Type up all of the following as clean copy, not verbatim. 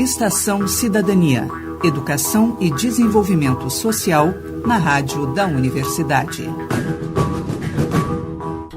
Estação Cidadania, Educação e Desenvolvimento Social na Rádio da Universidade.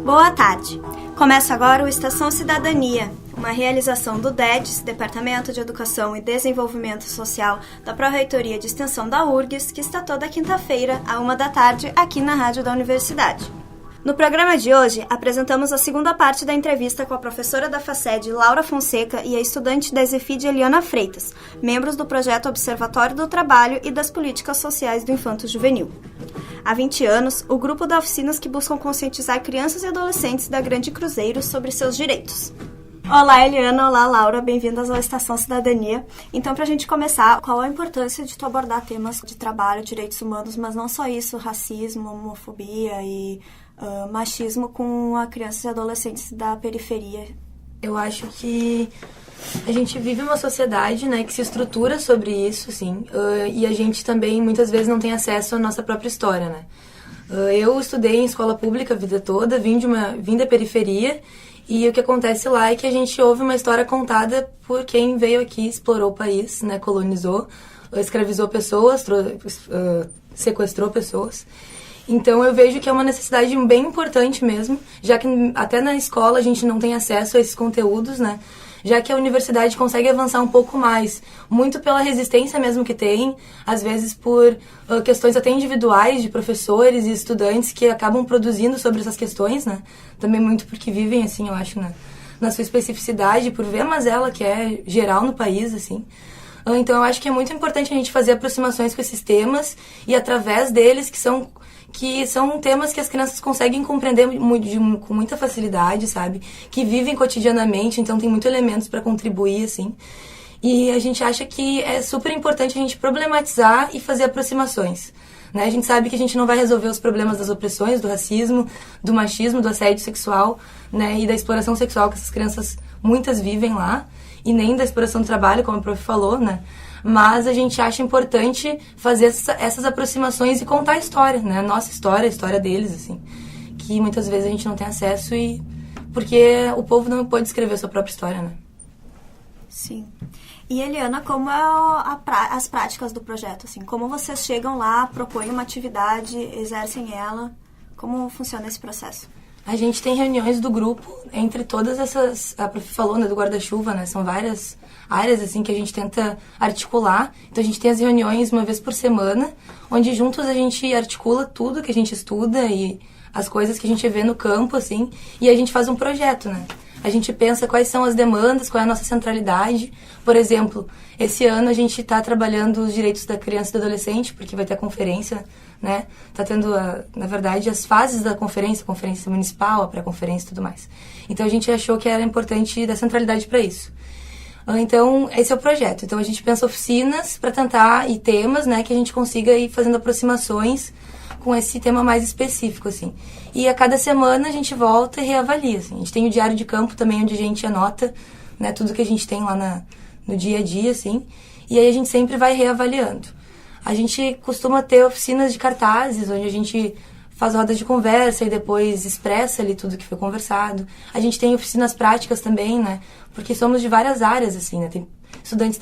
Boa tarde. Começa agora o Estação Cidadania, uma realização do DEDES, Departamento de Educação e Desenvolvimento Social da Pró-Reitoria de Extensão da URGS, que está toda quinta-feira, à 13h, aqui na Rádio da Universidade. No programa de hoje, apresentamos a segunda parte da entrevista com a professora da FACED, Laura Fonseca, e a estudante da ESEFID, Eliana Freitas, membros do projeto Observatório do Trabalho e das Políticas Sociais do Infanto Juvenil. Há 20 anos, o grupo dá oficinas que buscam conscientizar crianças e adolescentes da Grande Cruzeiro sobre seus direitos. Olá, Eliana. Olá, Laura. Bem-vindas à Estação Cidadania. Então, para a gente começar, qual a importância de tu abordar temas de trabalho, direitos humanos, mas não só isso, racismo, homofobia e machismo com crianças e adolescentes da periferia? Eu acho que a gente vive uma sociedade, né, que se estrutura sobre isso, sim, e a gente também muitas vezes não tem acesso à nossa própria história, né? Eu estudei em escola pública a vida toda, vim da periferia, e o que acontece lá é que a gente ouve uma história contada por quem veio aqui, explorou o país, né, colonizou, escravizou pessoas, sequestrou pessoas. Então eu vejo que é uma necessidade bem importante mesmo, já que até na escola a gente não tem acesso a esses conteúdos, né? Já que a universidade consegue avançar um pouco mais, muito pela resistência mesmo que tem, às vezes por questões até individuais de professores e estudantes que acabam produzindo sobre essas questões, né? Também muito porque vivem, assim, eu acho, na sua especificidade, por ver a mazela que é geral no país, assim. Então eu acho que é muito importante a gente fazer aproximações com esses temas e através deles, que são temas que as crianças conseguem compreender com muita facilidade, sabe? Que vivem cotidianamente, então tem muitos elementos para contribuir, assim. E a gente acha que é super importante a gente problematizar e fazer aproximações, né? A gente sabe que a gente não vai resolver os problemas das opressões, do racismo, do machismo, do assédio sexual, né? E da exploração sexual que essas crianças muitas vivem lá, e nem da exploração do trabalho, como a prof falou, né? Mas a gente acha importante fazer essas aproximações e contar a história, né? A nossa história, a história deles, assim. Que muitas vezes a gente não tem acesso porque o povo não pode escrever a sua própria história, né? Sim. E, Eliana, como as práticas do projeto, assim? Como vocês chegam lá, propõem uma atividade, exercem ela? Como funciona esse processo? A gente tem reuniões do grupo entre todas essas... A prof falou, né, do guarda-chuva, né? São várias áreas, assim, que a gente tenta articular. Então, a gente tem as reuniões uma vez por semana, onde juntos a gente articula tudo que a gente estuda e as coisas que a gente vê no campo, assim, e a gente faz um projeto, né? A gente pensa quais são as demandas, qual é a nossa centralidade. Por exemplo, esse ano a gente está trabalhando os direitos da criança e do adolescente, porque vai ter a conferência, né? Está tendo, na verdade, as fases da conferência, a conferência municipal, a pré-conferência e tudo mais. Então, a gente achou que era importante dar centralidade para isso. Então, esse é o projeto. Então, a gente pensa oficinas para tentar, e temas, né, que a gente consiga ir fazendo aproximações com esse tema mais específico, assim. E a cada semana a gente volta e reavalia, assim. A gente tem o diário de campo também, onde a gente anota, né, tudo que a gente tem lá no dia a dia, assim. E aí a gente sempre vai reavaliando. A gente costuma ter oficinas de cartazes, onde a gente faz rodas de conversa e depois expressa ali tudo que foi conversado. A gente tem oficinas práticas também, né? Porque somos de várias áreas, assim, né? Tem estudantes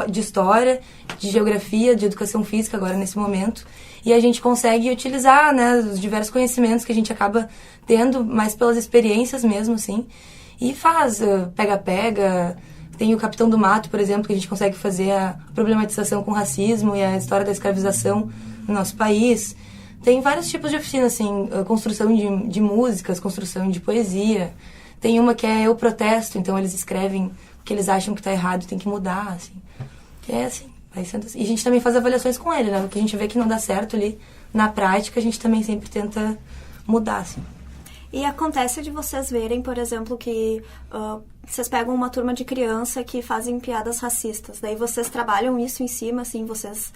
de história, de geografia, de educação física agora nesse momento. E a gente consegue utilizar, né, os diversos conhecimentos que a gente acaba tendo, mais pelas experiências mesmo, assim. E faz pega-pega. Tem o Capitão do Mato, por exemplo, que a gente consegue fazer a problematização com o racismo e a história da escravização no nosso país. Tem vários tipos de oficina, assim, construção de músicas, construção de poesia. Tem uma que é Eu Protesto, então eles escrevem o que eles acham que está errado e tem que mudar, assim. É assim, vai sendo assim. E a gente também faz avaliações com ele, né? O que a gente vê que não dá certo ali, na prática, a gente também sempre tenta mudar, assim. E acontece de vocês verem, por exemplo, que vocês pegam uma turma de criança que fazem piadas racistas. Daí vocês trabalham isso em cima, assim, vocês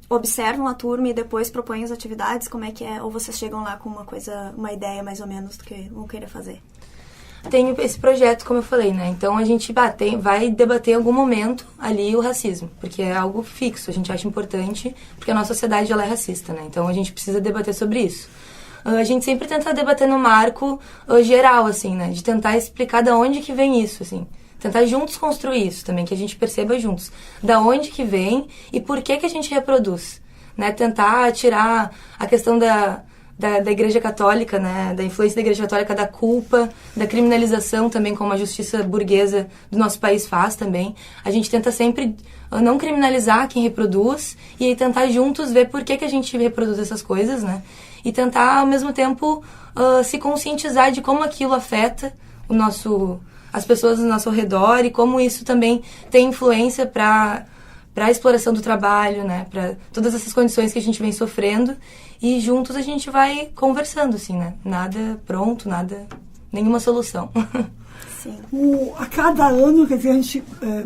observam a turma e depois propõem as atividades, como é que é? Ou vocês chegam lá com uma ideia mais ou menos do que vão querer fazer? Tem esse projeto, como eu falei, né? Então a gente vai debater em algum momento ali o racismo, porque é algo fixo, a gente acha importante, porque a nossa sociedade ela é racista, né? Então a gente precisa debater sobre isso. A gente sempre tenta debater no marco geral, assim, né? De tentar explicar de onde que vem isso, assim. tentar juntos construir isso também, que a gente perceba juntos da onde que vem e por que a gente reproduz, né? Tentar tirar a questão da Igreja Católica, né? Da influência da Igreja Católica, da culpa, da criminalização também, como a justiça burguesa do nosso país faz também. A gente tenta sempre não criminalizar quem reproduz e aí tentar juntos ver por que a gente reproduz essas coisas, né? E tentar, ao mesmo tempo, se conscientizar de como aquilo afeta as pessoas ao nosso redor e como isso também tem influência para a exploração do trabalho, né? Para todas essas condições que a gente vem sofrendo. E juntos a gente vai conversando, assim, né? Nada pronto, nenhuma solução. Sim. A cada ano, quer dizer, a gente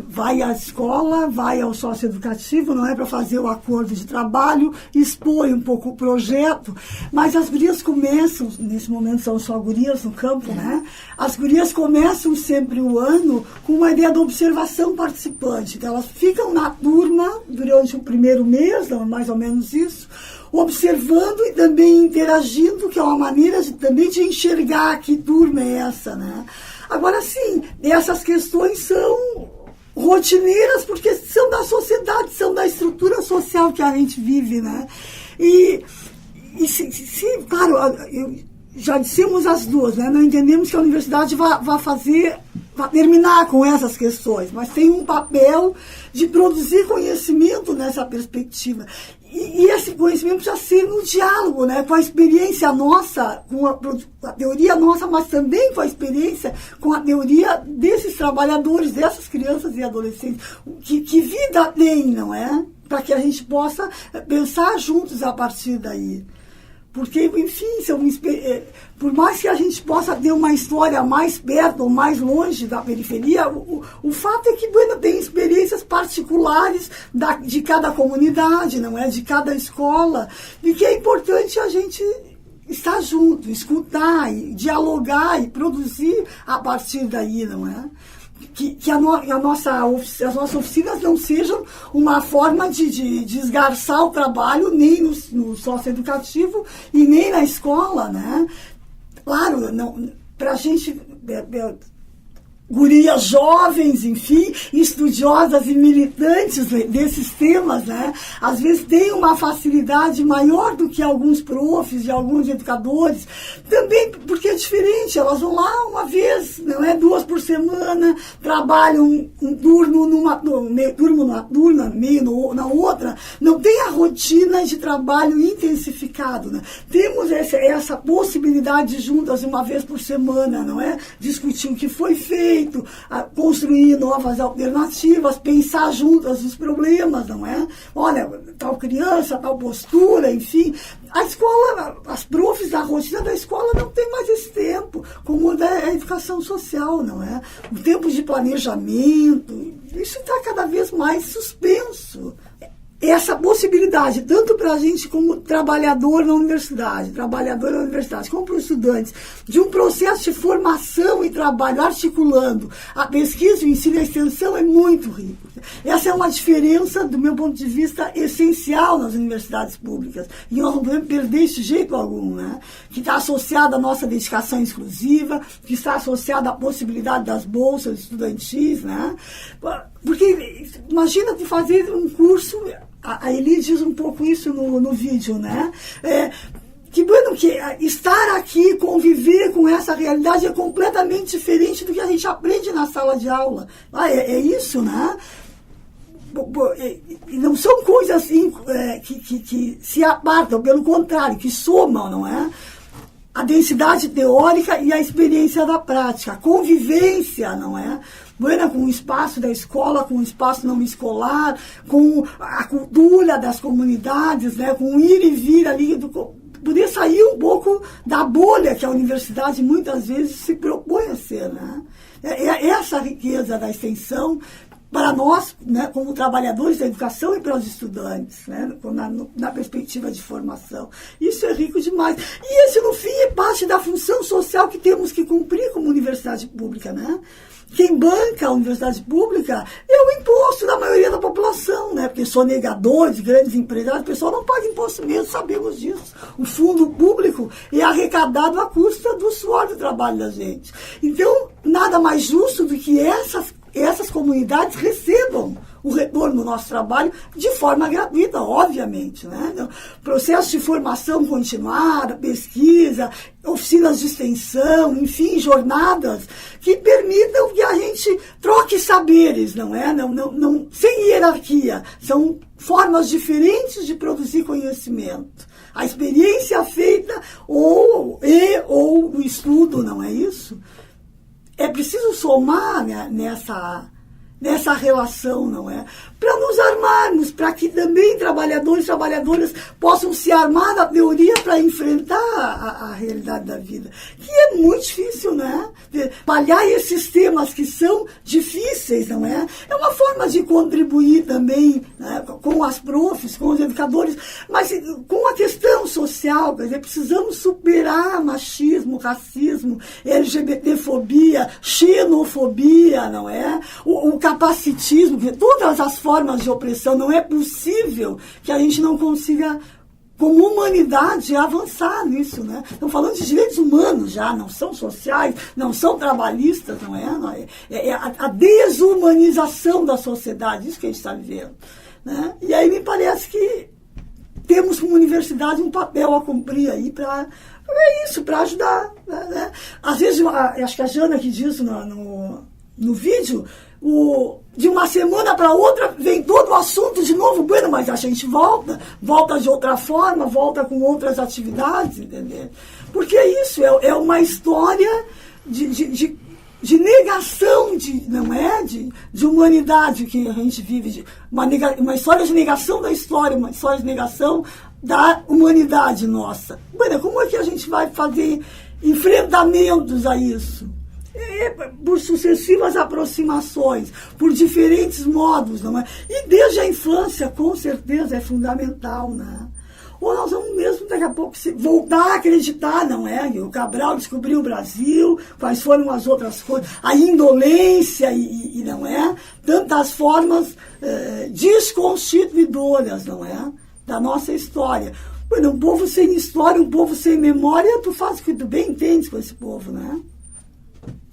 vai à escola, vai ao socioeducativo, não é, para fazer o acordo de trabalho, expõe um pouco o projeto, mas as gurias começam, nesse momento são só gurias no campo, né? As gurias começam sempre o ano com uma ideia de observação participante. Então, elas ficam na turma durante o primeiro mês, mais ou menos isso, observando e também interagindo, que é uma maneira também de enxergar que turma é essa, né? Agora, sim, essas questões são rotineiras porque são da sociedade, são da estrutura social que a gente vive, né? E claro, já dissemos as duas, né? Não entendemos que a universidade vai terminar com essas questões, mas tem um papel de produzir conhecimento nessa perspectiva. E esse conhecimento já ser no diálogo, né, com a experiência nossa, com a teoria nossa, mas também com a experiência, com a teoria desses trabalhadores, dessas crianças e adolescentes. Que vida tem, não é? Para que a gente possa pensar juntos a partir daí. Porque, enfim, por mais que a gente possa ter uma história mais perto ou mais longe da periferia, o fato é que Buena tem experiências particulares de cada comunidade, não é? De cada escola, e que é importante a gente estar junto, escutar, e dialogar e produzir a partir daí, não é? Que as nossas oficinas não sejam uma forma de esgarçar o trabalho nem no socioeducativo e nem na escola, né? Claro, para a gente, gurias jovens, enfim, estudiosas e militantes desses temas, né? Às vezes tem uma facilidade maior do que alguns profs e alguns educadores, também porque é diferente, elas vão lá uma vez, não é, 2 por semana, trabalham um turno meio turno numa turma, meio na outra, não tem a rotina de trabalho intensificado, né? Temos essa possibilidade de juntas uma vez por semana, não é? Discutir o que foi feito, construir novas alternativas, pensar juntas os problemas, não é? Olha, tal criança, tal postura, enfim. A escola, as profs da rotina da escola não tem mais esse tempo, como da educação social, não é? O tempo de planejamento, isso está cada vez mais suspenso. Essa possibilidade, tanto para a gente como trabalhadora na universidade, como para os estudantes, de um processo de formação e trabalho articulando a pesquisa, o ensino e a extensão é muito rico. Essa é uma diferença, do meu ponto de vista, essencial nas universidades públicas. E nós não podemos perder isso de jeito algum, né? Que está associada à nossa dedicação exclusiva, que está associada à possibilidade das bolsas estudantis, né? Porque imagina tu fazer um curso, a Eli diz um pouco isso no vídeo, né? Que estar aqui, conviver com essa realidade é completamente diferente do que a gente aprende na sala de aula. É isso, né? E não são coisas assim, que se apartam, pelo contrário, que somam, não é? A densidade teórica e a experiência da prática, a convivência, não é? Com o espaço da escola, com o espaço não escolar, com a cultura das comunidades, né? Com o ir e vir ali, poder sair um pouco da bolha que a universidade muitas vezes se propõe a ser, né? Essa riqueza da extensão para nós, né, como trabalhadores da educação e para os estudantes, né, na perspectiva de formação. Isso é rico demais. E esse, no fim, é parte da função social que temos que cumprir como universidade pública, né? Quem banca a universidade pública é o imposto da maioria da população, né? Porque sonegadores, grandes empresários, o pessoal não paga imposto mesmo, sabemos disso. O fundo público é arrecadado à custa do suor do trabalho da gente. Então, nada mais justo do que essas comunidades recebam o retorno do nosso trabalho de forma gratuita, obviamente, né? Processo de formação continuada, pesquisa, oficinas de extensão, enfim, jornadas que permitam que a gente troque saberes, não é? Não, sem hierarquia. São formas diferentes de produzir conhecimento. A experiência feita ou o estudo, não é isso? É preciso somar, né, nessa relação, não é? Para nos armarmos, para que também trabalhadores e trabalhadoras possam se armar na teoria para enfrentar a realidade da vida. Que é muito difícil, né? Trabalhar esses temas que são difíceis, não é? É uma forma de contribuir também, né, com as profs, com os educadores, mas com a questão social, quer dizer, precisamos superar machismo, racismo, LGBTfobia, xenofobia, não é? O capacitismo, todas as formas de opressão. Não é possível que a gente não consiga, como humanidade, avançar nisso, né? Estamos falando de direitos humanos já, não são sociais, não são trabalhistas, não é? É a desumanização da sociedade, isso que a gente está vivendo, né? E aí me parece que temos como universidade um papel a cumprir aí para ajudar, né? Às vezes, acho que a Jana que disse no vídeo, de uma semana para outra vem todo o assunto de novo, bueno, mas a gente volta de outra forma, volta com outras atividades, entendeu? Porque é isso, é uma história de negação, não é? De humanidade que a gente vive, uma história de negação da história, uma história de negação da humanidade nossa. Bueno, como é que a gente vai fazer enfrentamentos a isso? Por sucessivas aproximações, por diferentes modos, não é? E desde a infância, com certeza, é fundamental, né? Ou nós vamos mesmo, daqui a pouco, voltar a acreditar, não é? O Cabral descobriu o Brasil, quais foram as outras coisas, a indolência e não é? Tantas formas desconstituidoras, não é? Da nossa história. Bueno, um povo sem história, um povo sem memória, tu faz o que tu bem entendes com esse povo, né?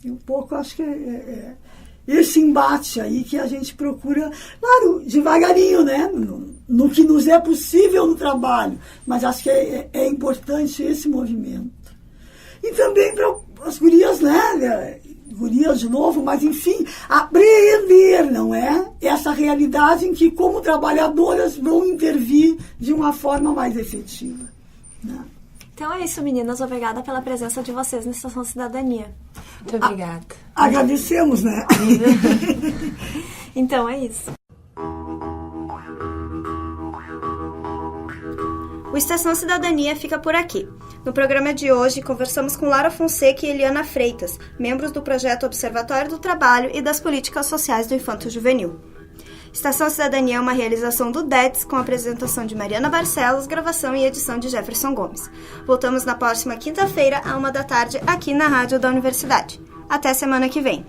E um pouco, acho que é esse embate aí que a gente procura, claro, devagarinho, né? No que nos é possível no trabalho. Mas acho que é importante esse movimento. E também para as gurias, né? Gurias de novo, mas enfim, apreender, não é? Essa realidade em que, como trabalhadoras, vão intervir de uma forma mais efetiva, né? Então é isso, meninas. Obrigada pela presença de vocês na Estação Cidadania. Muito obrigada. Agradecemos, né? Então é isso. O Estação Cidadania fica por aqui. No programa de hoje, conversamos com Lara Fonseca e Eliana Freitas, membros do projeto Observatório do Trabalho e das Políticas Sociais do Infanto Juvenil. Estação Cidadania é uma realização do DETS, com a apresentação de Mariana Barcelos, gravação e edição de Jefferson Gomes. Voltamos na próxima quinta-feira, à 13h, aqui na Rádio da Universidade. Até semana que vem.